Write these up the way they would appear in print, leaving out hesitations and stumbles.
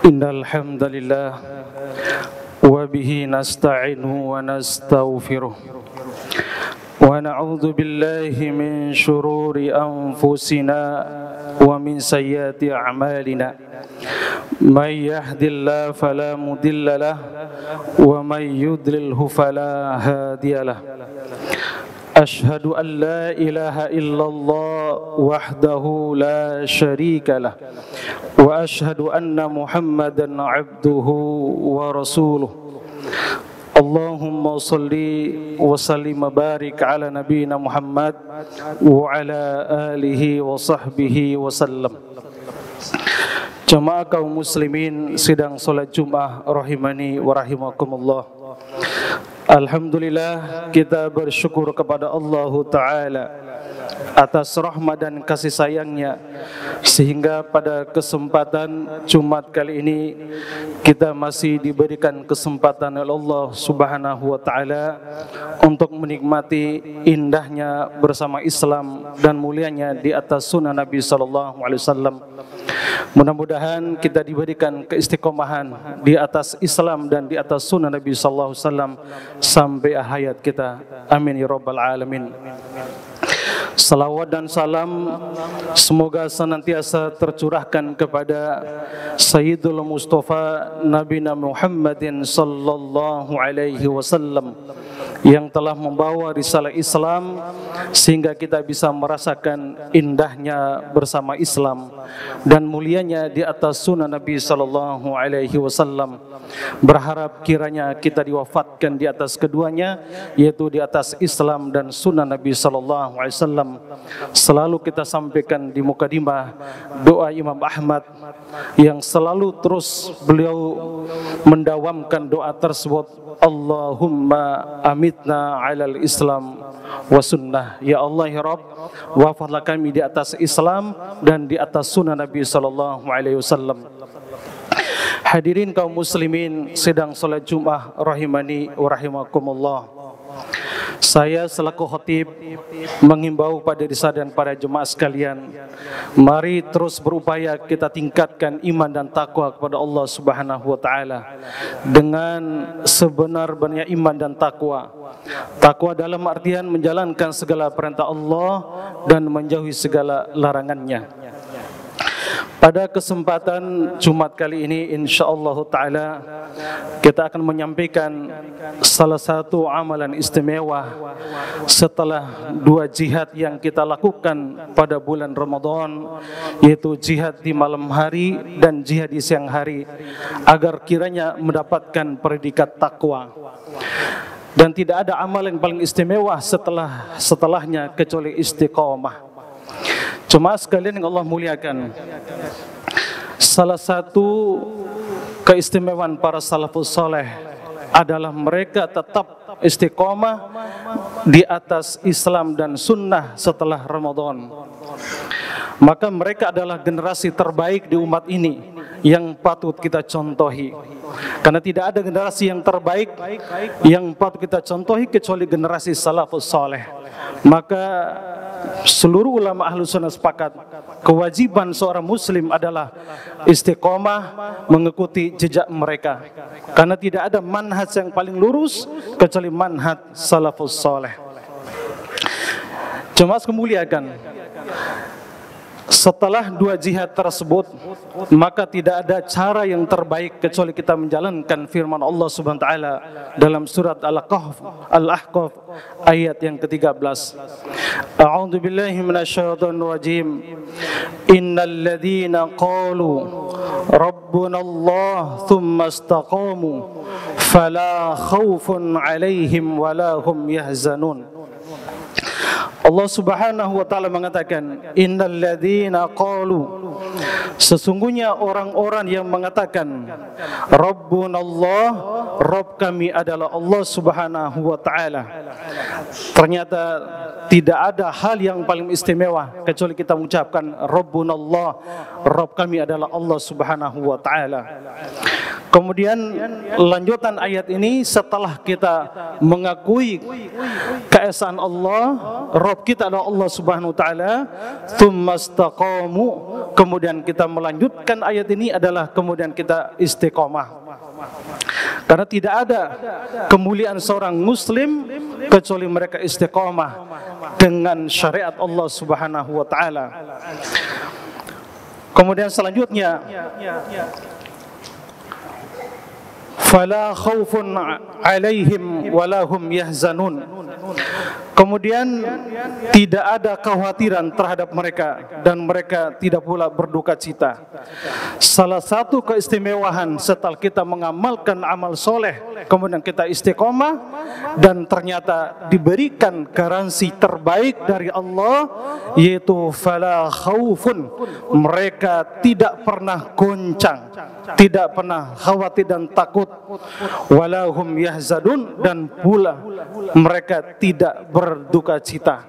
Innal hamdalillah wa bihi nasta'inu wa nastaghfiruh wa na'udzu billahi min shururi anfusina wa min sayyiati a'malina may yahdihillahu fala mudilla lahu wa may yudlilhu fala hadiya lahu. Ashhadu an la ilaha illallah wahdahu la syarika lah wa ashhadu anna Muhammadan abduhu wa rasuluh. Allahumma salli wa sallim wa barik ala nabiyyina Muhammad wa ala alihi wa sahbihi wa sallam. Jamaah kaum muslimin sidang salat Jumat rahimani wa rahimakumullah. Alhamdulillah, kita bersyukur kepada Allah Ta'ala atas rahmat dan kasih sayangnya, sehingga pada kesempatan Jumat kali ini kita masih diberikan kesempatan oleh Allah Subhanahu wa Ta'ala untuk menikmati indahnya bersama Islam dan mulianya di atas sunnah Nabi Sallallahu Alaihi Wasallam. Mudah-mudahan kita diberikan keistiqomahan di atas Islam dan di atas sunnah Nabi Sallallahu Alaihi Wasallam sampai hayat kita. Amin ya rabbal alamin. Salawat dan salam semoga senantiasa tercurahkan kepada Sayyidul Mustafa Nabi Muhammadin Sallallahu Alaihi Wasallam yang telah membawa risalah Islam sehingga kita bisa merasakan indahnya bersama Islam dan mulianya di atas sunnah Nabi Sallallahu Alaihi Wasallam. Berharap kiranya kita diwafatkan di atas keduanya, yaitu di atas Islam dan sunnah Nabi Sallallahu Alaihi Wasallam. Selalu kita sampaikan di mukadimah doa Imam Ahmad yang selalu terus beliau mendawamkan doa tersebut, Allahumma amitna alal Islam wa sunnah. Ya Allah ya Rabb, wafatlah kami di atas Islam dan di atas sunnah Nabi Sallallahu Alaihi Wasallam. Hadirin kaum muslimin sidang salat Jumat rahimani wa rahimakumullah. Saya selaku khatib menghimbau pada diri saya dan para jemaah sekalian, mari terus berupaya kita tingkatkan iman dan takwa kepada Allah Subhanahu wa Ta'ala dengan sebenar-benarnya iman dan takwa. Takwa dalam artian menjalankan segala perintah Allah dan menjauhi segala larangannya. Pada kesempatan Jumat kali ini insyaallah ta'ala kita akan menyampaikan salah satu amalan istimewa setelah dua jihad yang kita lakukan pada bulan Ramadan, yaitu jihad di malam hari dan jihad di siang hari, agar kiranya mendapatkan predikat takwa. Dan tidak ada amal yang paling istimewa setelahnya kecuali istiqamah. Cuma sekalian yang Allah muliakan, salah satu keistimewaan para salafus saleh adalah mereka tetap istiqomah di atas Islam dan sunnah setelah Ramadan. Maka mereka adalah generasi terbaik di umat ini yang patut kita contohi. Karena tidak ada generasi yang terbaik yang patut kita contohi kecuali generasi salafus saleh. Maka seluruh ulama ahlu sunnah sepakat kewajiban seorang muslim adalah istiqomah mengikuti jejak mereka, karena tidak ada manhaj yang paling lurus kecuali manhaj salafus saleh. Jemaah kemuliaan, setelah dua jihad tersebut, maka tidak ada cara yang terbaik kecuali kita menjalankan firman Allah Subhanahu wa taala dalam surat Al-Ahqaf ayat yang ke-13. A'udzu billahi minasyaitonir rajim. Innal ladzina qalu rabbunallah tsumma istaqamu fala khaufun 'alaihim wala hum yahzanun. Allah Subhanahu wa taala mengatakan, innal ladzina qalu, sesungguhnya orang-orang yang mengatakan Rabbunallah, Rabb kami adalah Allah Subhanahu wa taala. Ternyata tidak ada hal yang paling istimewa kecuali kita mengucapkan Rabbunallah, Rabb kami adalah Allah Subhanahu wa taala. Kemudian lanjutan ayat ini setelah kita mengakui keesaan Allah, Rabb kita adalah Allah Subhanahu wa taala, tsumastaqamu, kemudian kita melanjutkan ayat ini adalah kemudian kita istiqomah. Karena tidak ada kemuliaan seorang muslim kecuali mereka istiqomah dengan syariat Allah Subhanahu wa taala. Kemudian selanjutnya, fala khaufun alaihim wala hum yahzanun. Kemudian tidak ada kekhawatiran terhadap mereka dan mereka tidak pula berduka cita. Salah satu keistimewaan setelah kita mengamalkan amal soleh, kemudian kita istiqomah dan ternyata diberikan garansi terbaik dari Allah, yaitu fala khaufun, mereka tidak pernah goncang, tidak pernah khawatir dan takut, walahum yahzadun, dan pula mereka tidak berduka cita.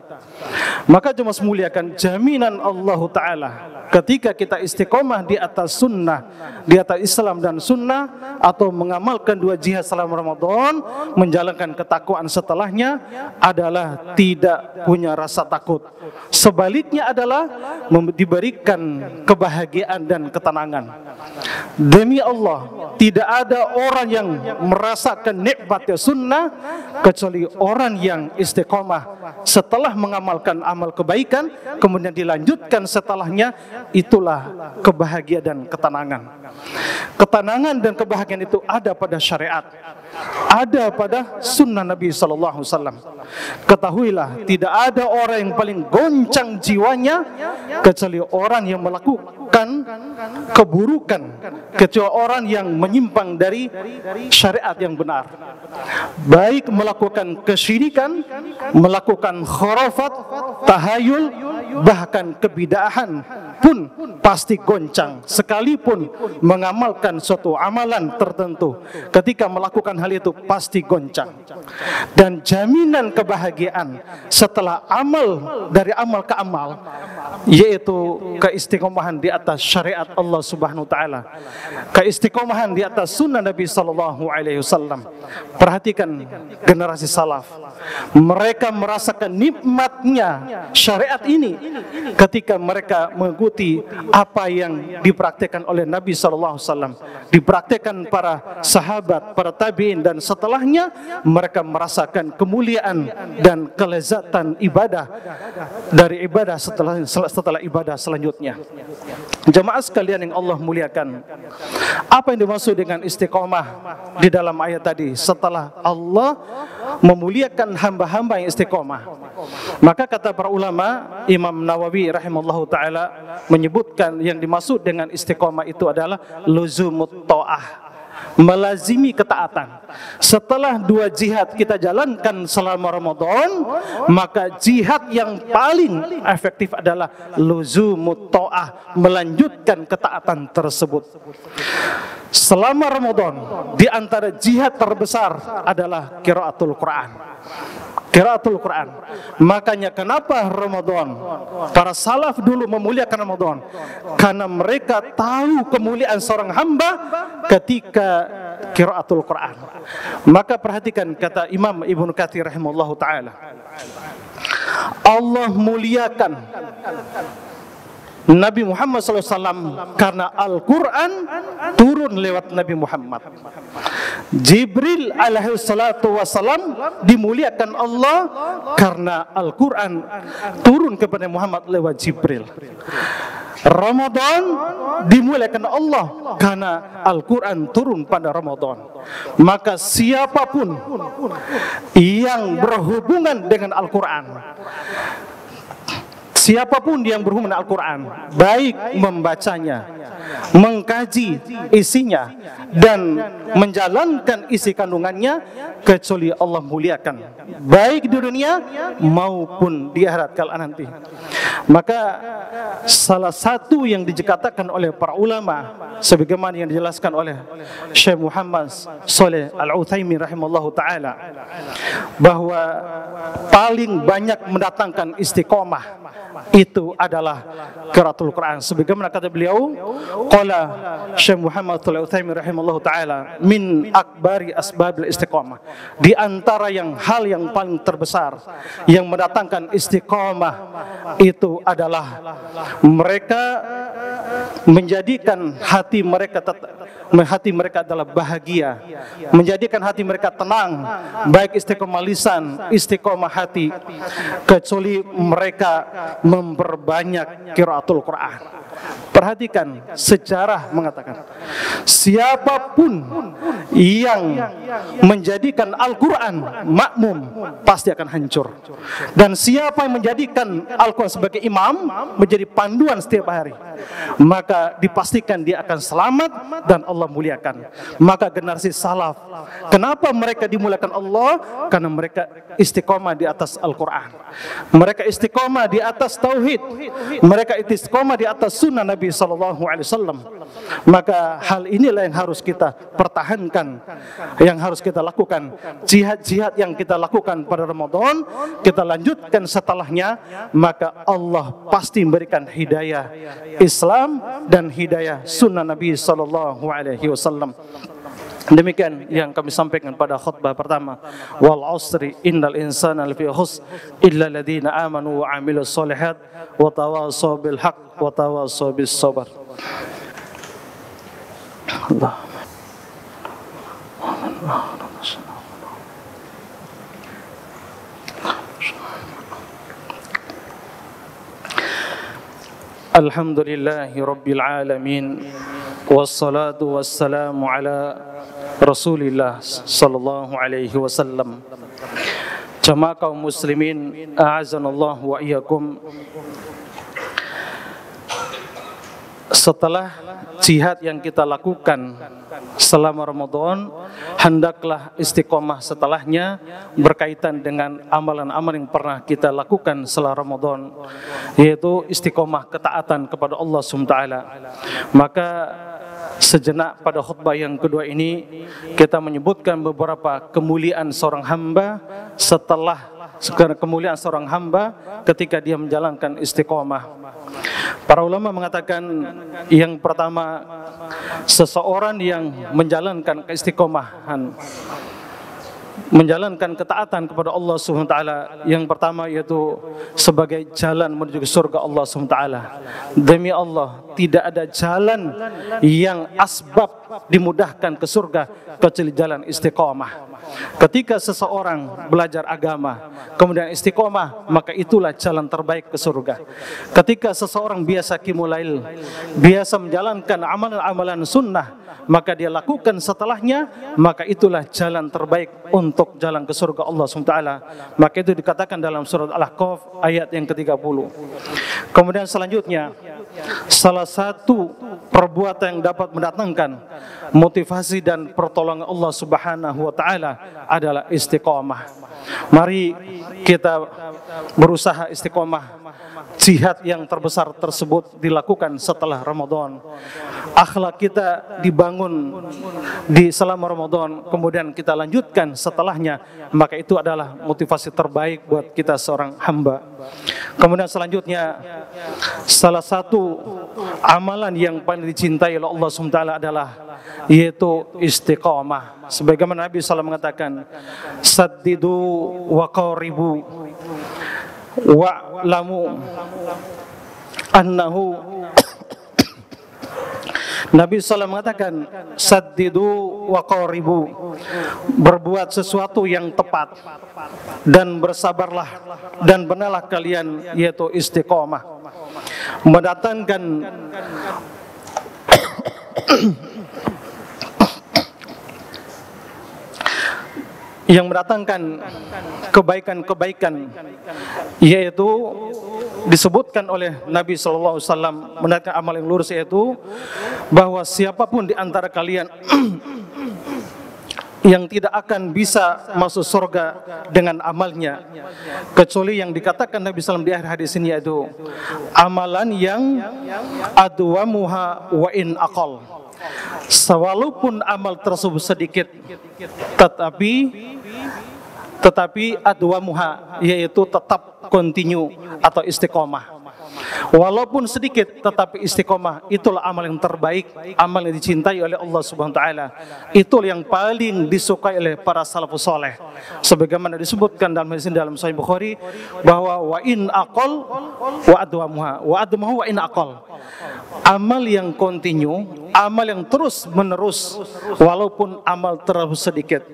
Maka jemaah muliakan, jaminan Allah Ta'ala ketika kita istiqomah di atas sunnah, di atas Islam dan sunnah, atau mengamalkan 2 jihad selama Ramadan, menjalankan ketakwaan setelahnya, adalah tidak punya rasa takut. Sebaliknya adalah diberikan kebahagiaan dan ketenangan. Demi Allah, tidak ada orang yang merasakan nikmatnya sunnah kecuali orang yang istiqomah setelah mengamalkan amal kebaikan, kemudian dilanjutkan setelahnya, itulah kebahagiaan dan ketenangan. Ketenangan dan kebahagiaan itu ada pada syariat, ada pada sunnah Nabi SAW. Ketahuilah, tidak ada orang yang paling goncang jiwanya kecuali orang yang melakukan keburukan, kecuali orang yang menyimpang dari syariat yang benar, baik melakukan kesyirikan, melakukan khurafat, tahayul, bahkan kebid'ahan pun pasti goncang. Sekalipun mengamalkan suatu amalan tertentu, ketika melakukan hal itu pasti goncang. Dan jaminan kebahagiaan setelah amal, dari amal ke amal, yaitu keistiqomahan di atas syariat Allah Subhanahu wa taala, keistiqomahan di atas sunnah Nabi sallallahu alaihi wasallam. Perhatikan generasi salaf, mereka merasakan nikmatnya syariat ini ketika mereka mengikuti apa yang dipraktikkan oleh Nabi sallallahu alaihi wasallam, dipraktikkan para sahabat, para tabi'in, dan setelahnya mereka merasakan kemuliaan dan kelezatan ibadah dari ibadah setelah ibadah selanjutnya. Jemaah sekalian yang Allah muliakan, apa yang dimaksud dengan istiqomah di dalam ayat tadi? Setelah Allah memuliakan hamba-hamba yang istiqomah, maka kata para ulama, Imam Nawawi rahimallahu taala menyebutkan yang dimaksud dengan istiqomah itu adalah luzumut ta'ah, melazimi ketaatan. Setelah 2 jihad kita jalankan selama Ramadan, maka jihad yang paling efektif adalah luzumut ta'ah, melanjutkan ketaatan tersebut. Selama Ramadan, di antara jihad terbesar adalah qiraatul Quran. Qiraatul Quran. Makanya kenapa Ramadan, para salaf dulu memuliakan Ramadan? Karena mereka tahu kemuliaan seorang hamba ketika qiraatul Quran. Maka perhatikan kata Imam Ibnu Katsir rahimahullahu taala, Allah muliakan Nabi Muhammad SAW karena Al-Quran turun lewat Nabi Muhammad. Jibril alaihi salatu wassalam dimuliakan Allah karena Al-Quran turun kepada Muhammad lewat Jibril. Ramadan dimuliakan Allah karena Al-Quran turun pada Ramadan. Maka siapapun yang berhubungan dengan Al-Quran, siapapun yang berhubungan dengan Al-Quran, baik membacanya, mengkaji isinya, dan menjalankan isi kandungannya, kecuali Allah muliakan, baik di dunia maupun di akhirat kala nanti. Maka salah satu yang dikatakan oleh para ulama sebagaimana yang dijelaskan oleh Syekh Muhammad Shalih Al-Utsaimin rahimallahu taala, bahwa paling banyak mendatangkan istiqomah itu adalah qiraatul Quran. Sebagaimana kata beliau, qala Syekh Muhammad Shalih Al-Utsaimin rahimallahu taala, min akbari asbabil istiqomah, di antara hal yang paling terbesar yang mendatangkan istiqomah itu adalah mereka menjadikan hati mereka adalah bahagia, menjadikan hati mereka tenang, baik istiqomah lisan, istiqomah hati, kecuali mereka memperbanyak qiraatul Quran. Perhatikan, sejarah mengatakan siapapun yang menjadikan Al-Quran makmum pasti akan hancur, dan siapa yang menjadikan Al-Quran sebagai imam, menjadi panduan setiap hari, maka dipastikan dia akan selamat dan Allah muliakan. Maka generasi salaf, kenapa mereka dimuliakan Allah? Karena mereka istiqomah di atas Al-Quran, mereka istiqomah di atas tauhid, mereka istiqomah di atas sunnah Nabi SAW. Maka hal inilah yang harus kita pertahankan, yang harus kita lakukan. Jihad-jihad yang kita lakukan pada Ramadan, kita lanjutkan setelahnya, maka Allah pasti memberikan hidayah Islam dan hidayah sunnah Nabi SAW. Demikian yang kami sampaikan pada khutbah pertama. Wal asri innal insana lafi khusr illa alladziina amanu wa 'amilus shalihat wa tawashaw bil haqq wa tawashaw bis sabr. Allah. Alhamdulillahi rabbil alamin, wassalatu wassalamu ala Rasulillah sallallahu alaihi wasallam. Jamaah kaum muslimin, a'azanallahu wa iyyakum. Setelah jihad yang kita lakukan selama Ramadan, hendaklah istiqomah setelahnya berkaitan dengan amalan-amalan yang pernah kita lakukan setelah Ramadan, yaitu istiqomah ketaatan kepada Allah SWT. Maka sejenak pada khutbah yang kedua ini kita menyebutkan beberapa kemuliaan seorang hamba kemuliaan seorang hamba ketika dia menjalankan istiqomah. Para ulama mengatakan yang pertama, seseorang yang menjalankan keistiqomahan, menjalankan ketaatan kepada Allah SWT, yang pertama yaitu sebagai jalan menuju ke surga Allah SWT. Demi Allah, tidak ada jalan yang asbab dimudahkan ke surga kecuali jalan istiqomah. Ketika seseorang belajar agama kemudian istiqomah, maka itulah jalan terbaik ke surga. Ketika seseorang biasa qiyamulail, biasa menjalankan amalan-amalan sunnah, maka dia lakukan setelahnya, maka itulah jalan terbaik untuk jalan ke surga Allah SWT. Maka itu dikatakan dalam surat Al-Ahqaf ayat yang ke-30. Kemudian selanjutnya, salah satu perbuatan yang dapat mendatangkan motivasi dan pertolongan Allah Subhanahu wa taala adalah istiqomah. Mari kita berusaha istiqomah. Jihad yang terbesar tersebut dilakukan setelah Ramadan. Akhlak kita dibangun di selama Ramadan, kemudian kita lanjutkan setelahnya, maka itu adalah motivasi terbaik buat kita seorang hamba. Kemudian selanjutnya, salah satu amalan yang paling dicintai oleh Allah SWT adalah yaitu istiqamah. Sebagaimana Nabi SAW mengatakan, saddidu wa qaribu wa'lamu annahu Nabi SAW mengatakan, saddidu wa qaribu, berbuat sesuatu yang tepat dan bersabarlah dan benarlah kalian, yaitu istiqamah. Mendatangkan yang mendatangkan kebaikan-kebaikan, yaitu disebutkan oleh Nabi SAW mendatangkan amal yang lurus, yaitu bahwa siapapun di antara kalian yang tidak akan bisa masuk surga dengan amalnya, kecuali yang dikatakan Nabi SAW di akhir hadis ini, yaitu amalan yang adwamuha wa in aqal. Walaupun amal tersebut sedikit, tetapi adwamuha, yaitu tetap continue atau istiqomah. Walaupun sedikit tetapi istiqomah, itulah amal yang terbaik, amal yang dicintai oleh Allah Subhanahu wa taala. Itulah yang paling disukai oleh para salafus saleh. Sebagaimana disebutkan dalam hadis dalam Sahih Bukhari bahwa wa in aqal wa adwamuha wa in aqal. Amal yang kontinu, amal yang terus menerus walaupun amal terlalu sedikit.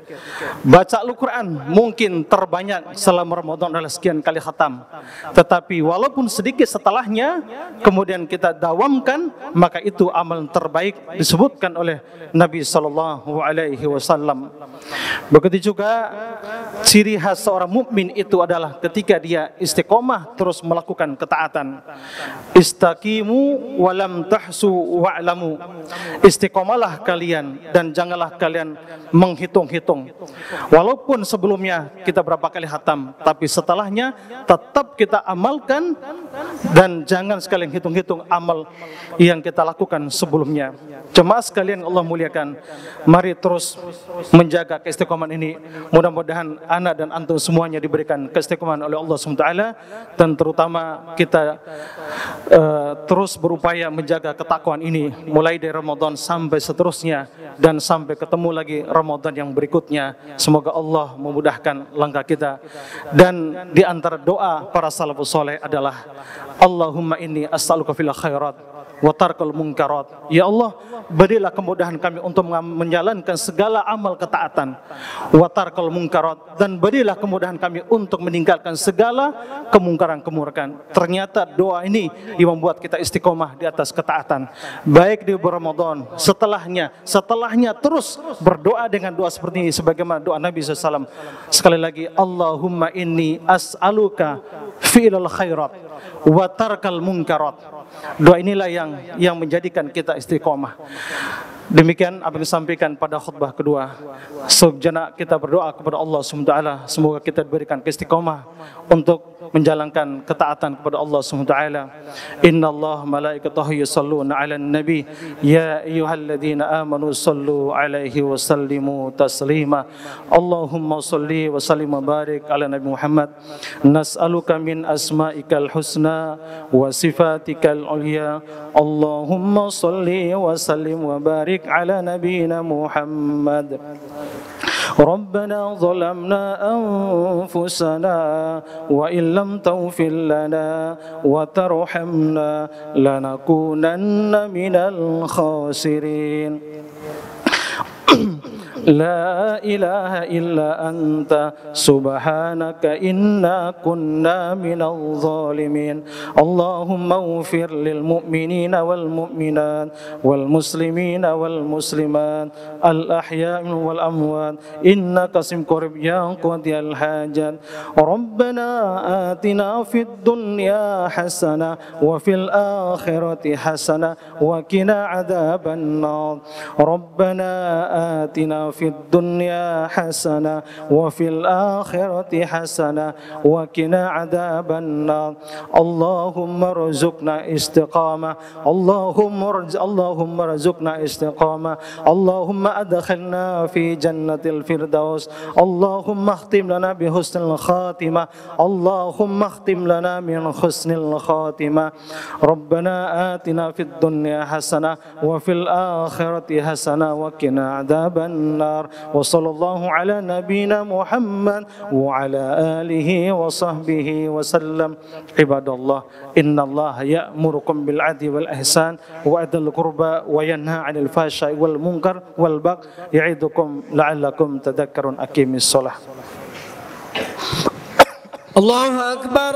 Baca Al-Quran mungkin terbanyak selama Ramadan adalah sekian kali khatam, tetapi walaupun sedikit setelahnya kemudian kita dawamkan, maka itu amal terbaik disebutkan oleh Nabi SAW. Begitu juga ciri khas seorang mukmin itu adalah ketika dia istiqomah terus melakukan ketaatan. Istaqimu walam tahsu wa'lamu. Istiqomalah kalian dan janganlah kalian menghitung-hitung. Walaupun sebelumnya kita berapa kali khatam, tapi setelahnya tetap kita amalkan dan jangan sekalian hitung-hitung amal yang kita lakukan sebelumnya. Jemaah sekalian Allah muliakan, mari terus menjaga keistiqomahan ini. Mudah-mudahan ana dan antum semuanya diberikan keistiqomahan oleh Allah SWT, dan terutama kita terus berupaya menjaga ketakwaan ini mulai dari Ramadan sampai seterusnya dan sampai ketemu lagi Ramadan yang berikutnya. Semoga Allah memudahkan langkah kita. Dan di antara doa para salafus saleh adalah Allahumma inni as'aluka fil khairat wa tarkal munkarat. Ya Allah, berilah kemudahan kami untuk menjalankan segala amal ketaatan, wa tarkal munkarat, dan berilah kemudahan kami untuk meninggalkan segala kemungkaran-kemungkaran. Ternyata doa ini yang membuat kita istiqomah di atas ketaatan, baik di bulan Ramadan, setelahnya terus berdoa dengan doa seperti ini sebagaimana doa Nabi SAW. Sekali lagi, Allahumma inni as'aluka fi'lal khairat wa tarkal munkarat. Doa inilah yang menjadikan kita istiqomah. Demikian apa yang disampaikan pada khutbah kedua. Sejenak kita berdoa kepada Allah SWT, semoga kita diberikan istiqomah untuk menjalankan ketaatan kepada Allah SWT. Innallaha malaikatahu yusholluna 'alan nabi ya ayyuhalladzina amanu shallu 'alaihi wa sallimu taslima. Allahumma shalli wa sallim wa barik ala nabi Muhammad. Nas'aluka min asma'ikal husna wa sifatikal ulya. Allahumma shalli wa sallim wa barik ala nabiyina Muhammad. ربنا ظلمنا أنفسنا وإن لم تغفر لنا وترحمنا لنكونن من الخاسرين. لا إله إلا أنت سبحانك إنا كنا من الظالمين. اللهم اغفر للمؤمنين والمؤمنات والمسلمين والمسلمات الأحياء والأموات إنك سميع قريب يا قاضي الحاجات. ربنا آتنا في الدنيا حسنة وفي الآخرة حسنة وقنا عذاب النار. ربنا آتنا في الدنيا حسنة وفي الآخرة حسنة وقنا عذاب النار. اللهم ارزقنا استقامة، اللهم ارزقنا استقامة. اللهم أدخلنا في جنة الفردوس. اللهم اختم لنا بحسن الخاتمة. اللهم اختم لنا من حسن الخاتمة. ربنا آتنا في الدنيا حسنة وفي الآخرة حسنة وقنا عذاب النار. وصلى الله على نبينا محمد وعلى آله وصحبه وسلم. عباد الله، إن الله يأمركم بالعدل والإحسان وإيتاء القربى وينهى عن الفحشاء والمنكر والبغي يعظكم لعلكم تذكرون. أقيموا الصلاة. الله أكبر.